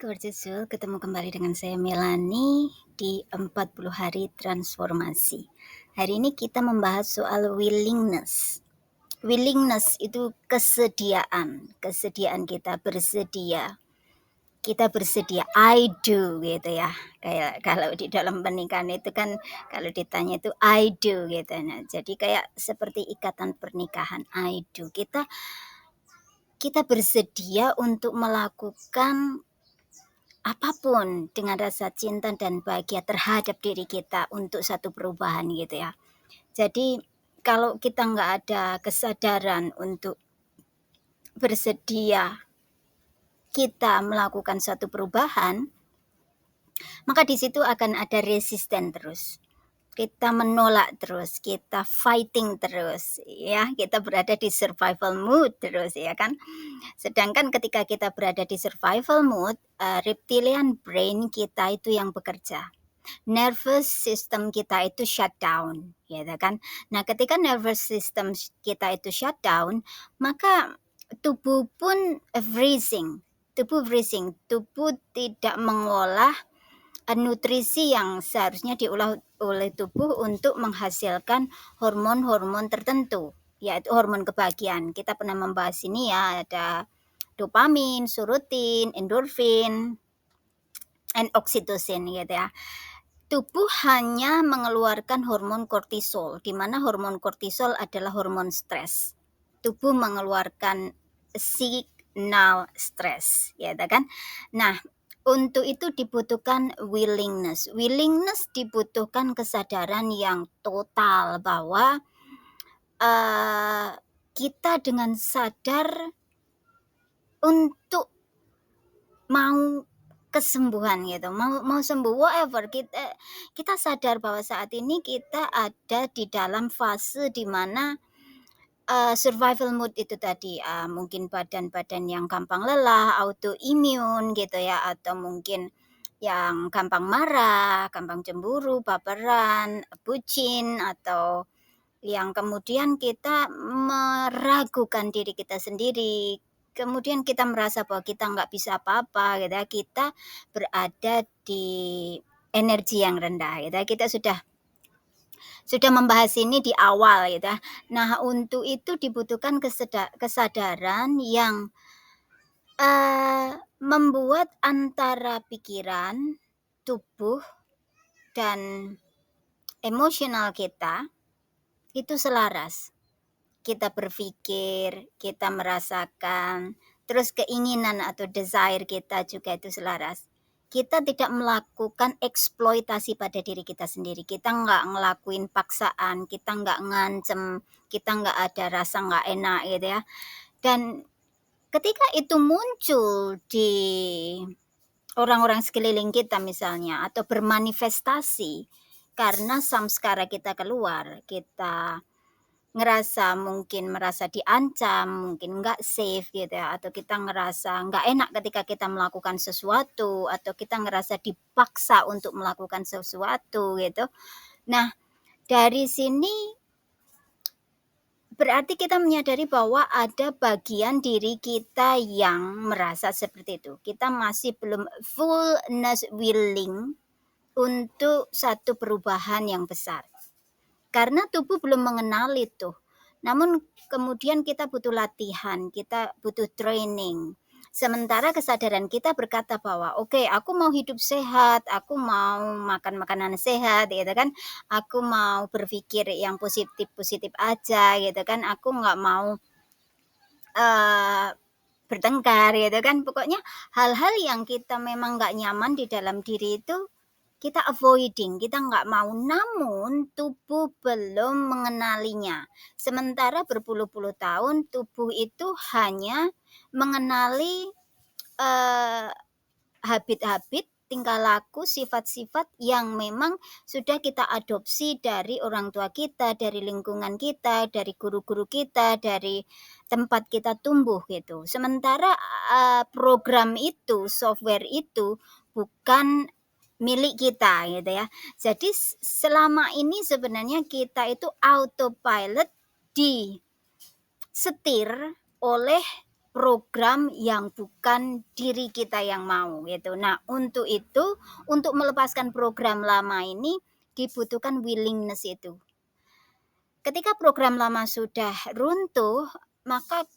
Kawan Susul, ketemu kembali dengan saya Melani di 40 hari transformasi. Hari ini kita membahas soal willingness. Willingness itu kesediaan kita bersedia. Kita bersedia, I do gitu ya. Kayak kalau di dalam pernikahan itu kan kalau ditanya itu I do gitu. Nah, jadi kayak seperti ikatan pernikahan I do. Kita bersedia untuk melakukan apapun dengan rasa cinta dan bahagia terhadap diri kita untuk satu perubahan gitu ya. Jadi kalau kita nggak ada kesadaran untuk bersedia kita melakukan satu perubahan, maka di situ akan ada resisten terus. Kita menolak terus, kita fighting terus, ya, kita berada di survival mood terus, ya kan. Sedangkan ketika kita berada di survival mood, reptilian brain kita itu yang bekerja. Nervous system kita itu shutdown, gitu kan. Nah, ketika nervous system kita itu shutdown, maka tubuh pun freezing. Tubuh tidak mengolah nutrisi yang seharusnya diolah oleh tubuh untuk menghasilkan hormon-hormon tertentu, yaitu hormon kebahagiaan. Kita pernah membahas ini ya, ada dopamin, serotonin, endorfin, and oksitosin gitu ya. Tubuh hanya mengeluarkan hormon kortisol, di mana hormon kortisol adalah hormon stres. Tubuh mengeluarkan signal stres, ya kan? Nah, untuk itu dibutuhkan willingness. Willingness dibutuhkan kesadaran yang total bahwa kita dengan sadar untuk mau kesembuhan gitu, mau sembuh whatever, kita sadar bahwa saat ini kita ada di dalam fase di mana survival mode itu tadi, mungkin badan-badan yang gampang lelah, autoimun gitu ya, atau mungkin yang gampang marah, gampang cemburu, baperan, bucin, atau yang kemudian kita meragukan diri kita sendiri, kemudian kita merasa bahwa kita nggak bisa apa-apa gitu ya, kita berada di energi yang rendah gitu ya, kita sudah membahas ini di awal gitu ya. Nah, untuk itu dibutuhkan kesadaran yang membuat antara pikiran, tubuh, dan emosional kita itu selaras. Kita berpikir, kita merasakan, terus keinginan atau desire kita juga itu selaras. Kita tidak melakukan eksploitasi pada diri kita sendiri. Kita nggak ngelakuin paksaan, kita nggak ngancem, kita nggak ada rasa nggak enak gitu ya. Dan ketika itu muncul di orang-orang sekeliling kita misalnya, atau bermanifestasi karena samskara kita keluar, kita ngerasa mungkin merasa diancam, mungkin nggak safe gitu ya, atau kita ngerasa nggak enak ketika kita melakukan sesuatu, atau kita ngerasa dipaksa untuk melakukan sesuatu gitu. Nah, dari sini berarti kita menyadari bahwa ada bagian diri kita yang merasa seperti itu. Kita masih belum fullness willing untuk satu perubahan yang besar. Karena tubuh belum mengenal itu. Namun kemudian kita butuh latihan, kita butuh training. Sementara kesadaran kita berkata bahwa oke, aku mau hidup sehat, aku mau makan makanan sehat gitu kan. Aku mau berpikir yang positif-positif aja gitu kan. Aku nggak mau bertengkar gitu kan. Pokoknya hal-hal yang kita memang nggak nyaman di dalam diri itu kita avoiding, kita nggak mau, namun tubuh belum mengenalinya. Sementara berpuluh-puluh tahun tubuh itu hanya mengenali habit-habit, tingkah laku, sifat-sifat yang memang sudah kita adopsi dari orang tua kita, dari lingkungan kita, dari guru-guru kita, dari tempat kita tumbuh gitu. Sementara program itu, software itu bukan milik kita gitu ya. Jadi selama ini sebenarnya kita itu autopilot disetir oleh program yang bukan diri kita yang mau gitu. Nah, untuk itu, untuk melepaskan program lama ini dibutuhkan willingness itu. Ketika program lama sudah runtuh, maka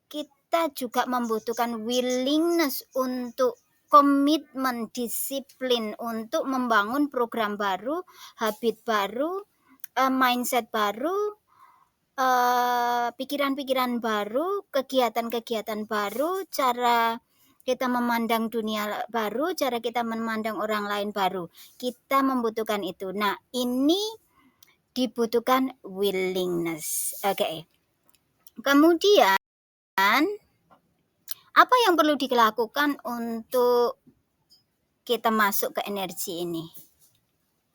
kita juga membutuhkan willingness untuk komitmen, disiplin untuk membangun program baru, habit baru, mindset baru, pikiran-pikiran baru, kegiatan-kegiatan baru, cara kita memandang dunia baru, cara kita memandang orang lain baru. Kita membutuhkan itu. Nah, ini dibutuhkan willingness. Oke. Kemudian, apa yang perlu dilakukan untuk kita masuk ke energi ini?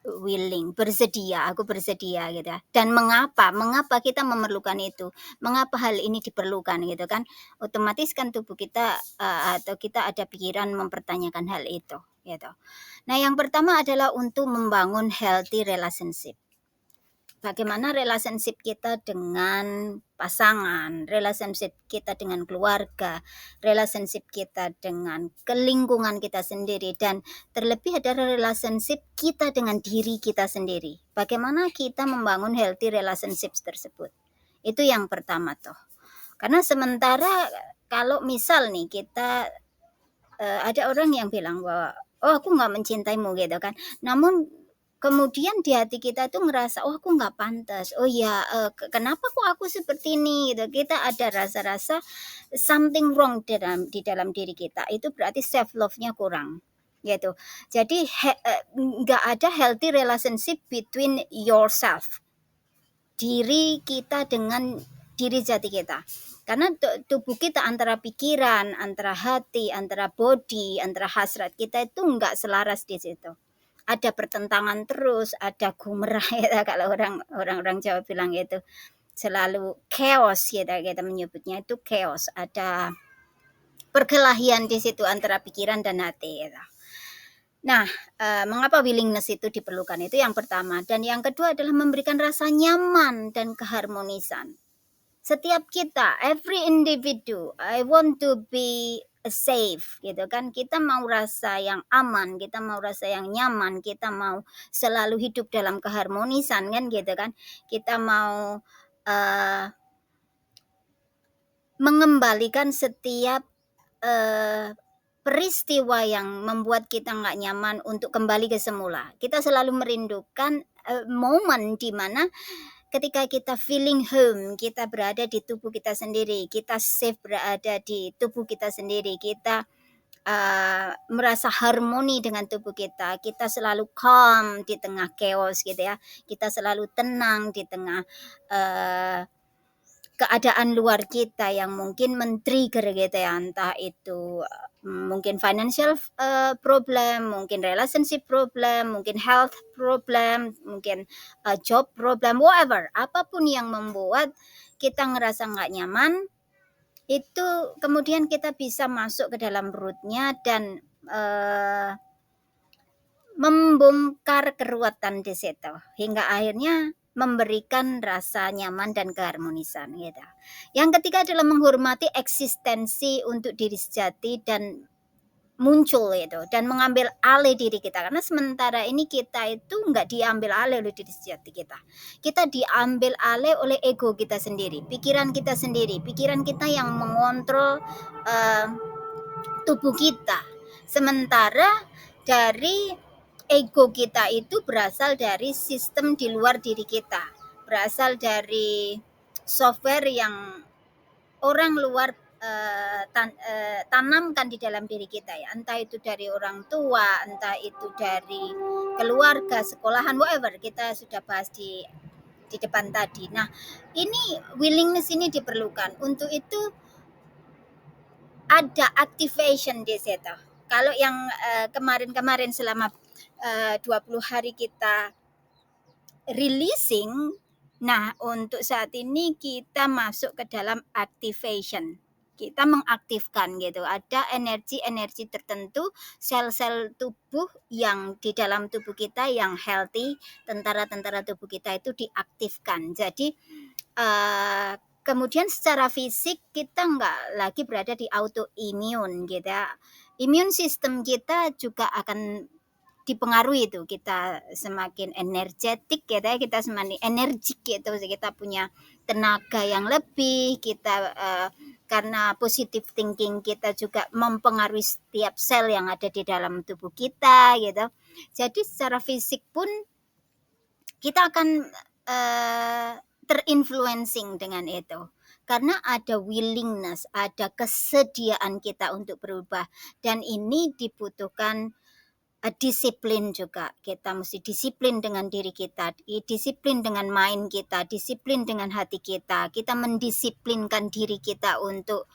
Willing, bersedia, aku bersedia gitu ya. Dan mengapa kita memerlukan itu? Mengapa hal ini diperlukan gitu kan? Otomatis kan tubuh kita atau kita ada pikiran mempertanyakan hal itu gitu. Nah, yang pertama adalah untuk membangun healthy relationship. Bagaimana relationship kita dengan pasangan, relationship kita dengan keluarga, relationship kita dengan lingkungan kita sendiri, dan terlebih adalah relationship kita dengan diri kita sendiri. Bagaimana kita membangun healthy relationships tersebut. Itu yang pertama tuh. Karena sementara kalau misal nih kita ada orang yang bilang bahwa oh aku nggak mencintaimu gitu kan. Namun kemudian di hati kita tuh ngerasa oh aku nggak pantas, oh ya kenapa kok aku seperti ini gitu. Kita ada rasa-rasa something wrong di dalam diri kita, itu berarti self love-nya kurang gitu. Jadi nggak ada healthy relationship between yourself, diri kita dengan diri jati kita. Karena tubuh kita antara pikiran, antara hati, antara body, antara hasrat kita itu nggak selaras di situ. Ada pertentangan terus, ada gumerah ya kalau orang Jawa bilang itu. Selalu chaos kita menyebutnya itu chaos. Ada perkelahian di situ antara pikiran dan hati gitu. Nah, mengapa willingness itu diperlukan? Itu yang pertama. Dan yang kedua adalah memberikan rasa nyaman dan keharmonisan. Setiap kita, every individu, I want to be safe gitu kan. Kita mau rasa yang aman, kita mau rasa yang nyaman, kita mau selalu hidup dalam keharmonisan kan gitu kan. Kita mau mengembalikan setiap peristiwa yang membuat kita nggak nyaman untuk kembali ke semula. Kita selalu merindukan momen di mana ketika kita feeling home, kita berada di tubuh kita sendiri, kita safe berada di tubuh kita sendiri, kita merasa harmoni dengan tubuh kita selalu calm di tengah chaos gitu ya, kita selalu tenang di tengah keadaan luar kita yang mungkin men-trigger gitu ya, entah itu mungkin financial problem, mungkin relationship problem, mungkin health problem, mungkin job problem, whatever, apapun yang membuat kita ngerasa nggak nyaman, itu kemudian kita bisa masuk ke dalam rootnya dan membongkar keruwetan di situ hingga akhirnya memberikan rasa nyaman dan keharmonisan gitu. Yang ketiga adalah menghormati eksistensi untuk diri sejati dan muncul itu dan mengambil alih diri kita, karena sementara ini kita itu nggak diambil alih oleh diri sejati kita diambil alih oleh ego kita sendiri, pikiran kita yang mengontrol tubuh kita. Sementara dari ego kita itu berasal dari sistem di luar diri kita, berasal dari software yang orang luar tanamkan di dalam diri kita ya, entah itu dari orang tua, entah itu dari keluarga, sekolahan, whatever, kita sudah bahas di depan tadi. Nah, ini willingness ini diperlukan. Untuk itu ada activation di situ. Kalau yang kemarin-kemarin selama 20 hari kita releasing, nah untuk saat ini kita masuk ke dalam activation. Kita mengaktifkan gitu. Ada energi-energi tertentu, sel-sel tubuh yang di dalam tubuh kita yang healthy, tentara-tentara tubuh kita itu diaktifkan. Jadi Kemudian secara fisik kita nggak lagi berada di autoimmune gitu ya. Immune system kita juga akan dipengaruhi itu, kita semakin energetik gitu ya, kita semakin energik gitu, kita punya tenaga yang lebih, kita karena positive thinking kita juga mempengaruhi setiap sel yang ada di dalam tubuh kita gitu. Jadi secara fisik pun kita akan terinfluencing dengan itu. Karena ada willingness, ada kesediaan kita untuk berubah. Dan ini dibutuhkan disiplin juga. Kita mesti disiplin dengan diri kita, disiplin dengan mind kita, disiplin dengan hati kita. Kita mendisiplinkan diri kita untuk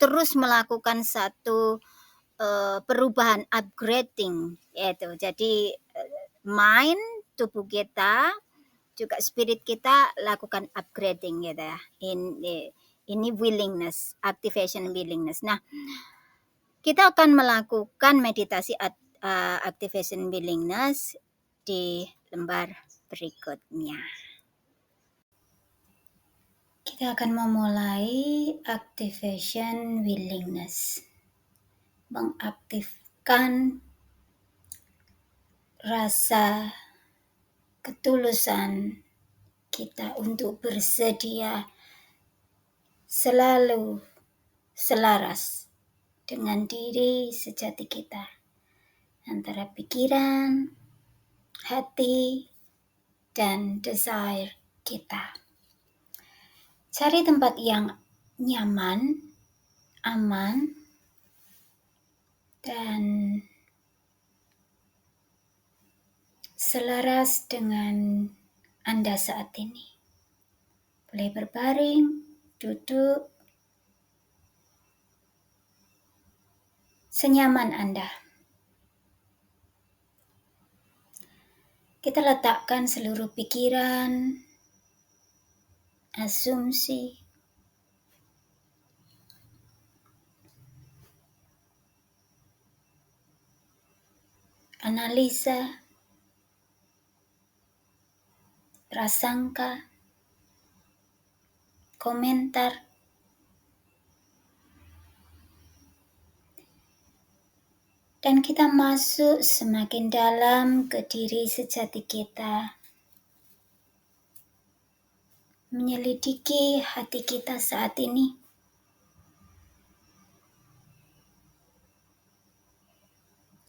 terus melakukan satu perubahan, upgrading itu. Jadi mind, tubuh kita, juga spirit kita lakukan upgrading gitu ya. Ini willingness, activation willingness. Nah, kita akan melakukan meditasi activation willingness di lembar berikutnya. Kita akan memulai activation willingness. Mengaktifkan rasa ketulusan kita untuk bersedia selalu selaras dengan diri sejati kita, antara pikiran, hati, dan desire kita. Cari tempat yang nyaman, aman, dan selaras dengan Anda saat ini. Boleh berbaring, duduk, senyaman Anda. Kita letakkan seluruh pikiran, asumsi, analisa, prasangka, komentar, dan kita masuk semakin dalam ke diri sejati kita, menyelidiki hati kita saat ini.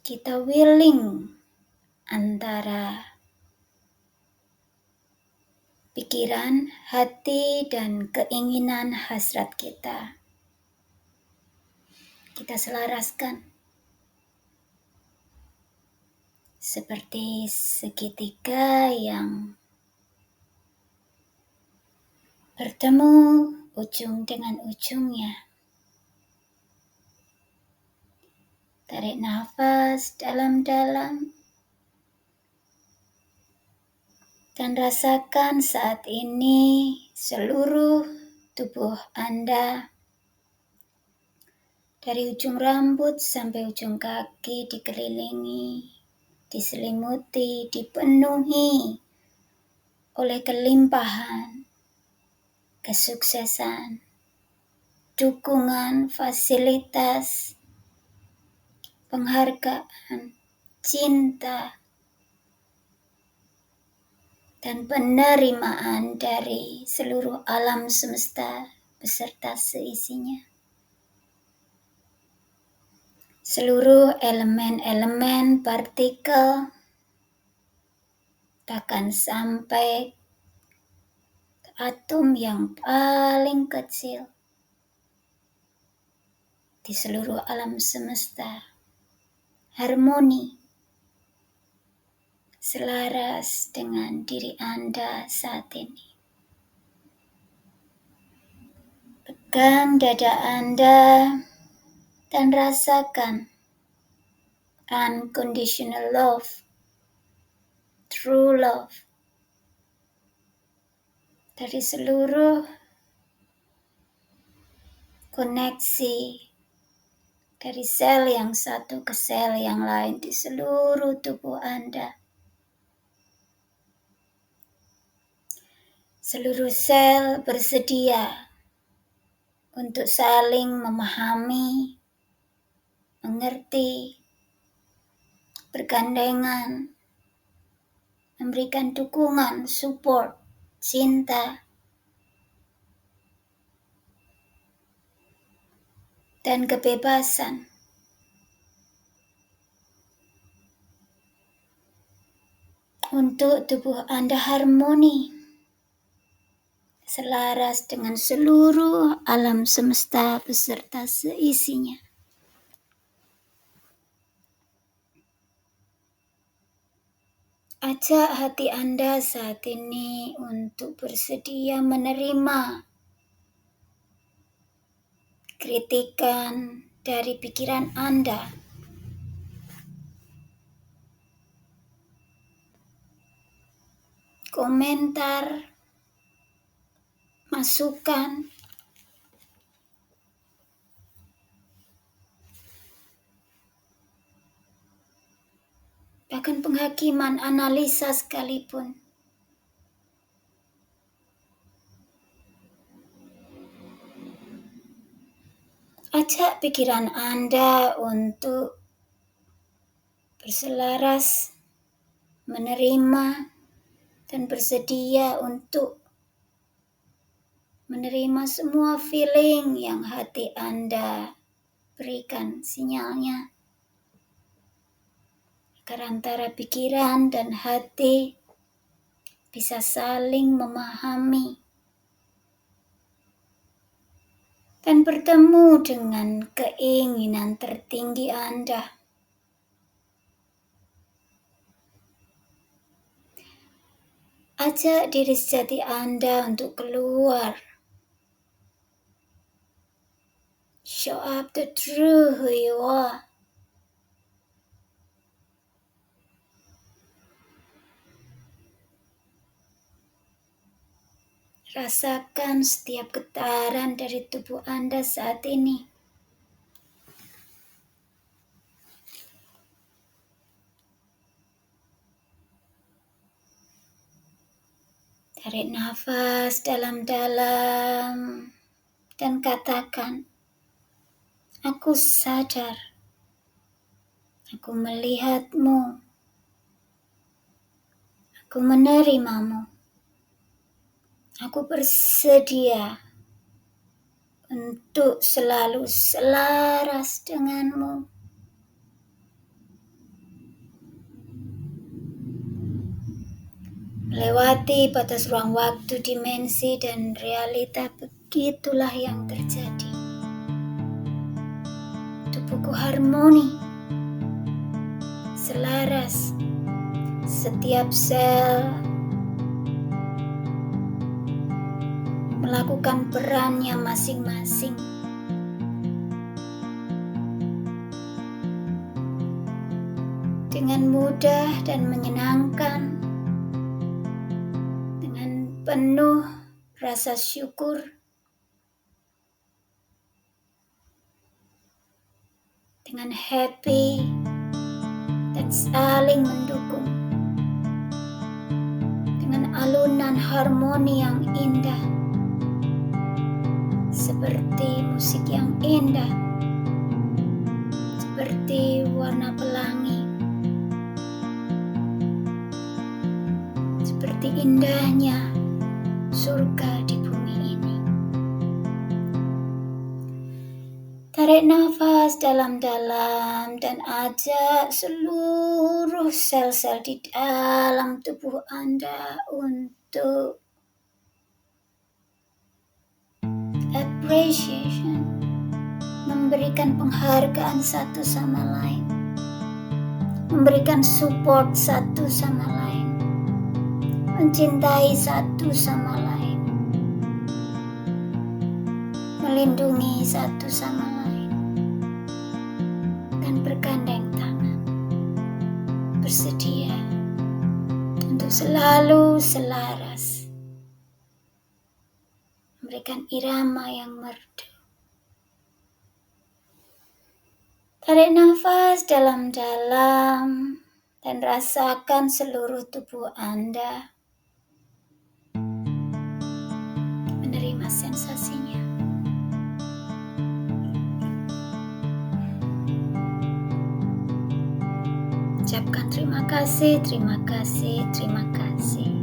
Kita willing antara pikiran, hati, dan keinginan hasrat kita. Kita selaraskan seperti segitiga yang bertemu ujung dengan ujungnya. Tarik nafas dalam-dalam dan rasakan saat ini seluruh tubuh Anda dari ujung rambut sampai ujung kaki dikelilingi, diselimuti, dipenuhi oleh kelimpahan, kesuksesan, dukungan, fasilitas, penghargaan, cinta, dan penerimaan dari seluruh alam semesta beserta seisinya. Seluruh elemen-elemen partikel, bahkan sampai atom yang paling kecil di seluruh alam semesta, harmoni, selaras dengan diri Anda saat ini. Pegang dada Anda dan rasakan unconditional love, true love, dari seluruh koneksi dari sel yang satu ke sel yang lain di seluruh tubuh Anda. Seluruh sel bersedia untuk saling memahami, mengerti, bergandengan, memberikan dukungan, support, cinta, dan kebebasan. Untuk tubuh Anda harmoni, selaras dengan seluruh alam semesta beserta seisinya. Ajak hati Anda saat ini untuk bersedia menerima kritikan dari pikiran Anda. Komentar, masukan, bahkan penghakiman, analisa sekalipun. Ajak pikiran Anda untuk berselaras, menerima, dan bersedia untuk menerima semua feeling yang hati Anda berikan sinyalnya. Agar antara pikiran dan hati bisa saling memahami dan bertemu dengan keinginan tertinggi Anda. Ajak diri sejati Anda untuk keluar. Show up the true who you are. Rasakan setiap getaran dari tubuh Anda saat ini. Tarik nafas dalam-dalam dan katakan, aku sadar, aku melihatmu, aku menerimamu, aku bersedia untuk selalu selaras denganmu. Melewati batas ruang waktu, dimensi, dan realita, begitulah yang terjadi. Tubuhku harmoni, selaras, setiap sel melakukan perannya masing-masing. Dengan mudah dan menyenangkan, dengan penuh rasa syukur, dengan happy dan saling mendukung, dengan alunan harmoni yang indah, seperti musik yang indah, seperti warna pelangi, seperti indahnya surga di bumi ini. Tarik nafas dalam-dalam dan ajak seluruh sel-sel di dalam tubuh Anda untuk appreciation, memberikan penghargaan satu sama lain, memberikan support satu sama lain, mencintai satu sama lain, melindungi satu sama lain, dan bergandeng tangan, bersedia untuk selalu selaras, memberikan irama yang merdu. Tarik nafas dalam-dalam dan rasakan seluruh tubuh Anda Bagaimana sensasinya? Ucapkan terima kasih, terima kasih, terima kasih.